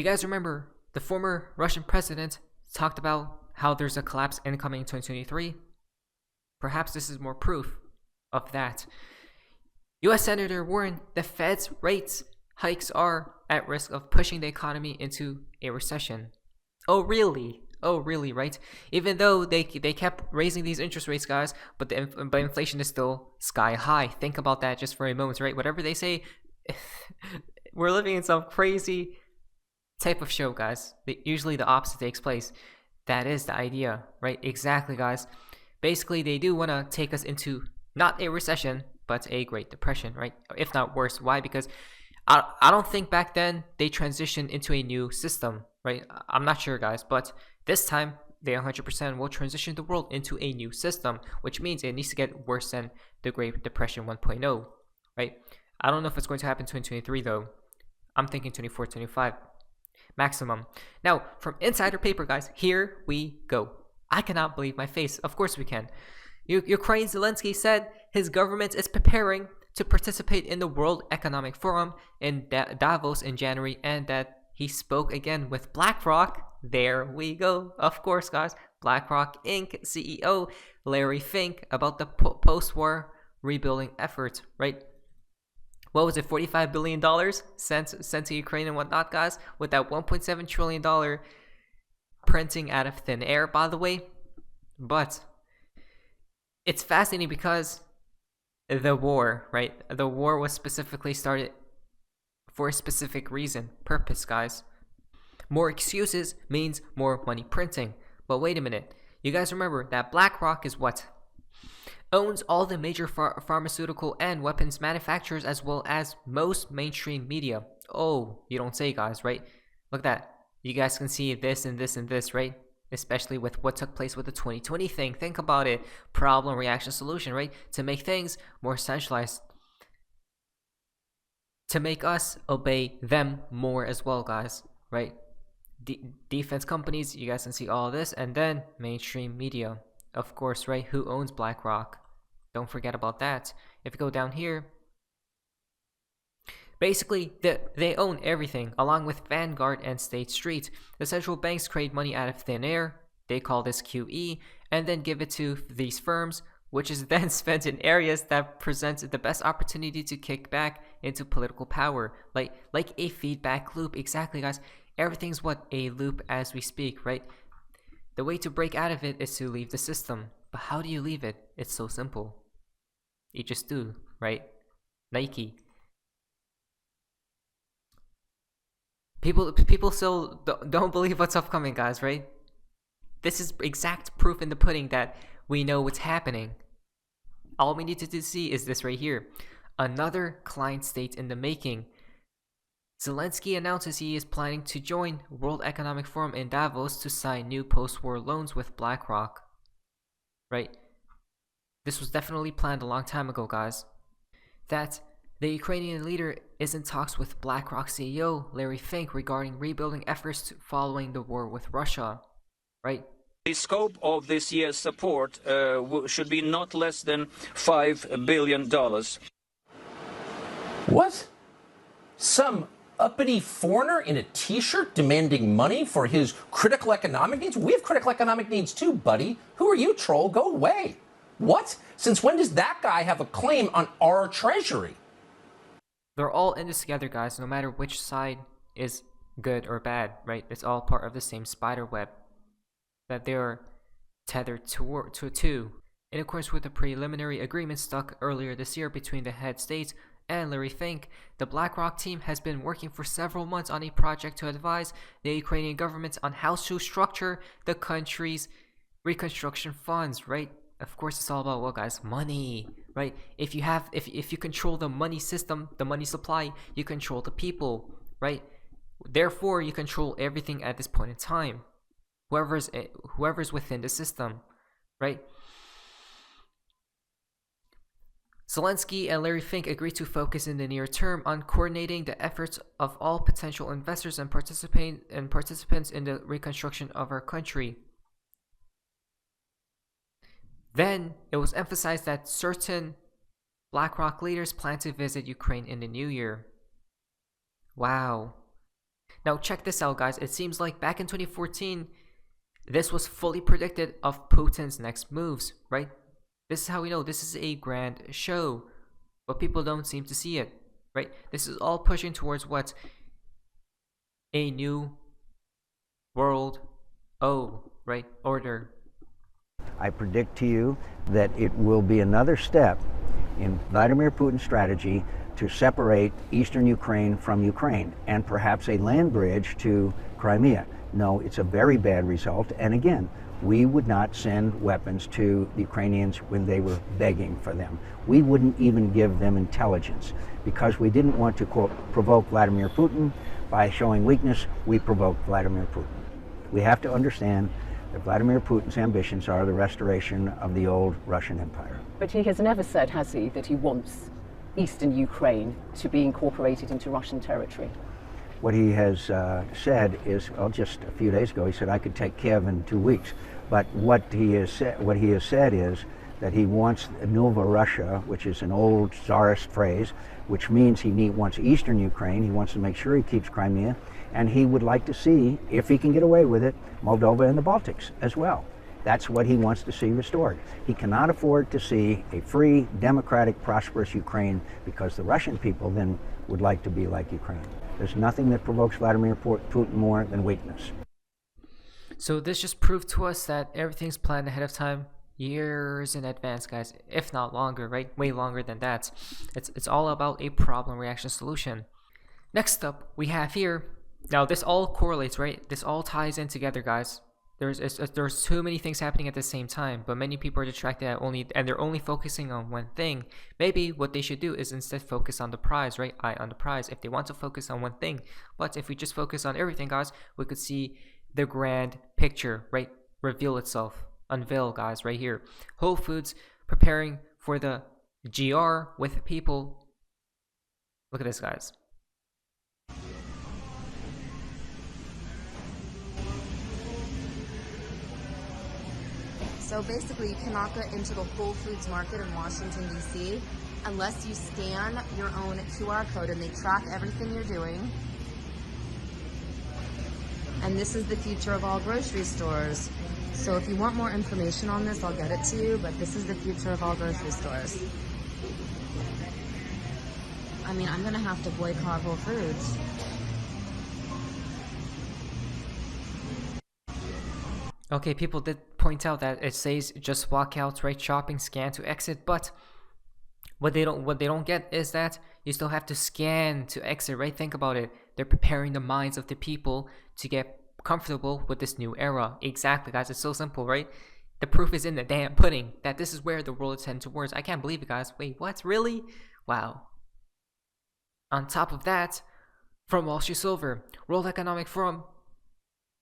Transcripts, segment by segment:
guys remember the former Russian president talked about how there's a collapse incoming in 2023? Perhaps this is more proof of that. US Senator warned the Fed's rates hikes are at risk of pushing the economy into a recession. Oh really? Oh really, right? Even though they kept raising these interest rates, guys, but inflation is still sky high. Think about that just for a moment, right? Whatever they say, we're living in some crazy type of show, guys. Usually the opposite takes place. That is the idea, right? Exactly, guys. Basically, they do want to take us into not a recession, but a Great Depression, right? If not worse. Why? Because I don't think back then they transitioned into a new system, right? I'm not sure, guys, but this time they 100% will transition the world into a new system, which means it needs to get worse than the Great Depression 1.0, right? I don't know if it's going to happen in 2023 though. I'm thinking 24, 25 maximum. Now, from insider paper, guys, here we go. I cannot believe my face. Of course we can. Ukraine Zelensky said his government is preparing to participate in the World Economic Forum in Davos in January, and that he spoke again with BlackRock. There we go. Of course, guys. BlackRock Inc. CEO Larry Fink about the post-war rebuilding efforts, right? What was it, $45 billion sent to Ukraine and whatnot, guys? With that $1.7 trillion printing out of thin air, by the way. But it's fascinating because the war, right? The war was specifically started for a specific reason, purpose, guys. More excuses means more money printing. But wait a minute. You guys remember that BlackRock is what? Owns all the major pharmaceutical and weapons manufacturers as well as most mainstream media. Oh, you don't say, guys, right? Look at that. You guys can see this and this and this, right? Especially with what took place with the 2020 thing. Think about it. Problem, reaction, solution, right? To make things more centralized. To make us obey them more as well, guys, right? Defense companies, you guys can see all this. And then mainstream media. Of course, right? Who owns BlackRock? Don't forget about that. If you go down here, basically, they own everything, along with Vanguard and State Street. The central banks create money out of thin air. They call this QE, and then give it to these firms, which is then spent in areas that present the best opportunity to kick back into political power, like a feedback loop. Exactly, guys. Everything's what? A loop as we speak, right? The way to break out of it is to leave the system. But how do you leave it? It's so simple. You just do, right? Nike. People still don't believe what's upcoming, guys, right? This is exact proof in the pudding that we know what's happening. All we need to see is this right here. Another client state in the making. Zelensky announces he is planning to join World Economic Forum in Davos to sign new post-war loans with BlackRock. Right? This was definitely planned a long time ago, guys. That the Ukrainian leader is in talks with BlackRock CEO Larry Fink regarding rebuilding efforts following the war with Russia. Right? The scope of this year's support should be not less than $5 billion. What? Some uppity foreigner in a t-shirt demanding money for his critical economic needs? We have critical economic needs too, buddy. Who are you, troll? Go away. What? Since when does that guy have a claim on our treasury? They're all in this together, guys, no matter which side is good or bad, right? It's all part of the same spider web that they're tethered to. In accordance with the preliminary agreement struck earlier this year between the head states and Larry Fink, the BlackRock team has been working for several months on a project to advise the Ukrainian government on how to structure the country's reconstruction funds, right? Of course, it's all about what, guys? Money, right? If you control the money system, the money supply, you control the people, right? Therefore, you control everything at this point in time. Whoever's within the system, right? Zelensky and Larry Fink agreed to focus in the near term on coordinating the efforts of all potential investors and participants in the reconstruction of our country. Then, it was emphasized that certain BlackRock leaders plan to visit Ukraine in the new year. Wow. Now check this out, guys. It seems like back in 2014, this was fully predicted of Putin's next moves, right? This is how we know this is a grand show, but people don't seem to see it, right? This is all pushing towards what? A new world, right, order. I predict to you that it will be another step in Vladimir Putin's strategy to separate eastern Ukraine from Ukraine and perhaps a land bridge to Crimea. No, it's a very bad result. And again, we would not send weapons to the Ukrainians when they were begging for them. We wouldn't even give them intelligence because we didn't want to, quote, provoke Vladimir Putin. By showing weakness, we provoked Vladimir Putin. We have to understand that Vladimir Putin's ambitions are the restoration of the old Russian Empire. But he has never said, has he, that he wants eastern Ukraine to be incorporated into Russian territory? What he has said is, well, just a few days ago, he said, I could take Kiev in 2 weeks. But what he has said is that he wants Nova Russia, which is an old czarist phrase, which means he wants eastern Ukraine. He wants to make sure he keeps Crimea. And he would like to see, if he can get away with it, Moldova and the Baltics as well. That's what he wants to see restored. He cannot afford to see a free, democratic, prosperous Ukraine because the Russian people then would like to be like Ukraine. There's nothing that provokes Vladimir Putin more than weakness. So this just proved to us that everything's planned ahead of time, years in advance, guys, if not longer, right? Way longer than that. It's all about a problem reaction solution. Next up, we have here, now this all correlates, right? This all ties in together, guys. There's too many things happening at the same time, but many people are distracted and they're only focusing on one thing. Maybe what they should do is instead focus on the prize, right? On the prize if they want to focus on one thing. But if we just focus on everything, guys, we could see the grand picture, right? Reveal itself, unveil, guys, right here. Whole Foods preparing for the GR with people. Look at this, guys. So basically, you cannot get into the Whole Foods market in Washington, D.C. unless you scan your own QR code and they track everything you're doing. And this is the future of all grocery stores. So if you want more information on this, I'll get it to you, but this is the future of all grocery stores. I mean, I'm gonna have to boycott Whole Foods. Okay, people did point out that it says just walk out, right? Shopping, scan to exit, but what they don't get is that you still have to scan to exit, right? Think about it. They're preparing the minds of the people to get comfortable with this new era. Exactly, guys. It's so simple, right? The proof is in the damn pudding that this is where the world is heading towards. I can't believe it, guys. Wait, what? Really? Wow. On top of that, from Wall Street Silver, World Economic Forum,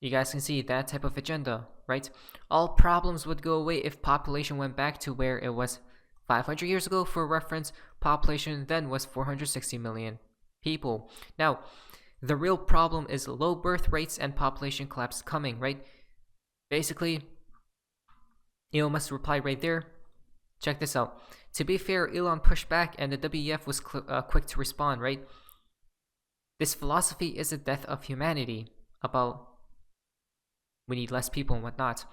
you guys can see that type of agenda, right? All problems would go away if population went back to where it was 500 years ago. For reference, population then was 460 million people. Now, the real problem is low birth rates and population collapse coming, right? Basically, Elon Musk replied right there. Check this out. To be fair, Elon pushed back and the WEF was quick to respond, right? This philosophy is the death of humanity, about we need less people and whatnot.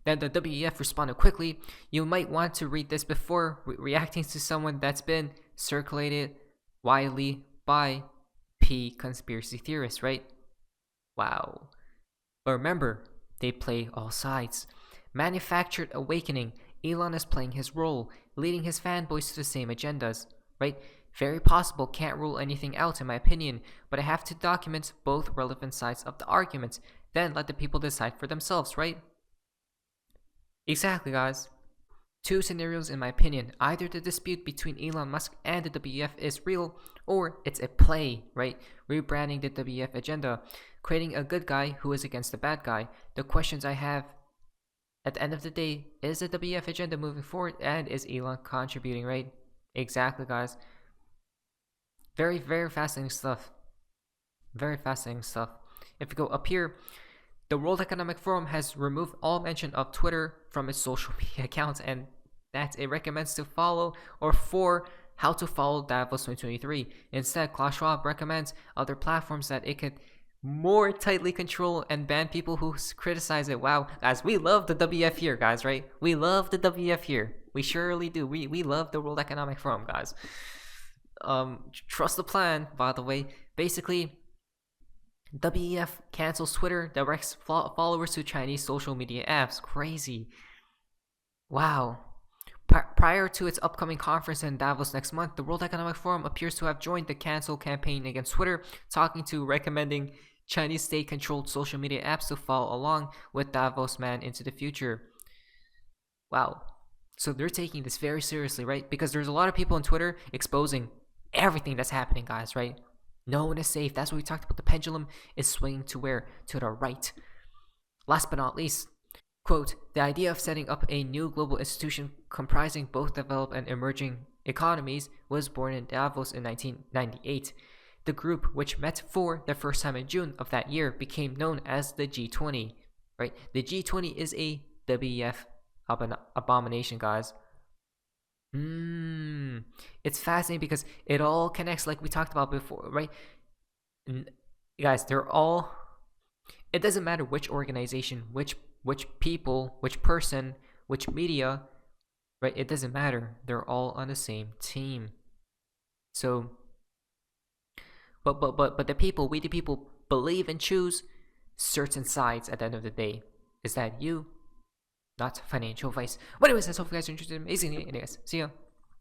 Then the WEF responded quickly. You might want to read this before reacting to someone that's been circulated widely by P conspiracy theorists, right? Wow. But remember, they play all sides. Manufactured awakening. Elon is playing his role, leading his fanboys to the same agendas, right? Very possible, can't rule anything out in my opinion, but I have to document both relevant sides of the argument, then let the people decide for themselves, right? Exactly, guys. Two scenarios in my opinion. Either the dispute between Elon Musk and the WEF is real, or it's a play, right? Rebranding the WEF agenda, creating a good guy who is against the bad guy. The questions I have at the end of the day, is the WEF agenda moving forward and is Elon contributing, right? Exactly, guys. Very, very fascinating stuff. Very fascinating stuff. If we go up here, the World Economic Forum has removed all mention of Twitter from its social media accounts, and that it recommends to follow or for how to follow Davos 2023. Instead, Klaus Schwab recommends other platforms that it could more tightly control and ban people who criticize it. Wow, guys, we love the WF here, guys, right? We love the WF here. We surely do. We love the World Economic Forum, guys. Trust the plan, by the way. Basically, WEF cancels Twitter, directs followers to Chinese social media apps. Crazy. Wow. Prior to its upcoming conference in Davos next month, the World Economic Forum appears to have joined the cancel campaign against Twitter, recommending Chinese state-controlled social media apps to follow along with Davos man into the future. Wow. So they're taking this very seriously, right? Because there's a lot of people on Twitter exposing everything that's happening, guys, right? No one is safe. That's what we talked about. The pendulum is swinging to where? To the right. Last but not least, quote, the idea of setting up a new global institution comprising both developed and emerging economies was born in Davos in 1998. The group, which met for the first time in June of that year, became known as the G20, right? The G20 is a WEF abomination, guys. It's fascinating because it all connects, like we talked about before, right? Guys, they're all, it doesn't matter which organization, which people, which person, which media, right? It doesn't matter. They're all on the same team. So, but the people, we the people, believe and choose certain sides at the end of the day. Is that you? Not financial advice. But anyways, I hope you guys are interested in amazing. Anyways, see ya.